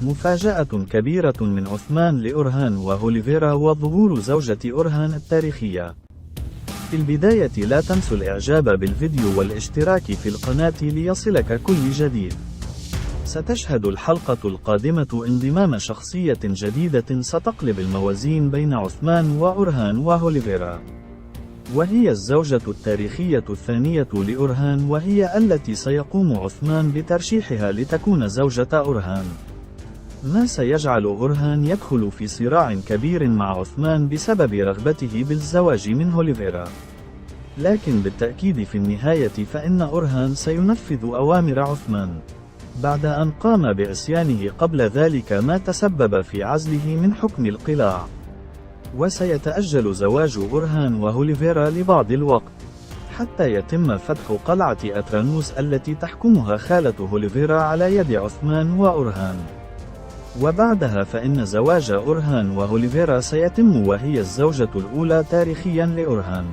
مفاجأة كبيرة من عثمان لأورهان وهوليفيرا وظهور زوجة أورهان التاريخية. في البداية لا تنسوا الإعجاب بالفيديو والاشتراك في القناة ليصلك كل جديد. ستشهد الحلقة القادمة انضمام شخصية جديدة ستقلب الموازين بين عثمان وأورهان وهوليفيرا، وهي الزوجة التاريخية الثانية لأورهان، وهي التي سيقوم عثمان بترشيحها لتكون زوجة أورهان، ما سيجعل أورهان يدخل في صراع كبير مع عثمان بسبب رغبته بالزواج من هوليفيرا. لكن بالتأكيد في النهاية فإن أورهان سينفذ أوامر عثمان، بعد أن قام بعصيانه قبل ذلك، ما تسبب في عزله من حكم القلاع. وسيتأجل زواج أورهان وهوليفيرا لبعض الوقت، حتى يتم فتح قلعة أترانوس التي تحكمها خالة هوليفيرا على يد عثمان وأورهان. وبعدها فإن زواج أورهان وهوليفيرا سيتم، وهي الزوجة الأولى تاريخيا لأورهان.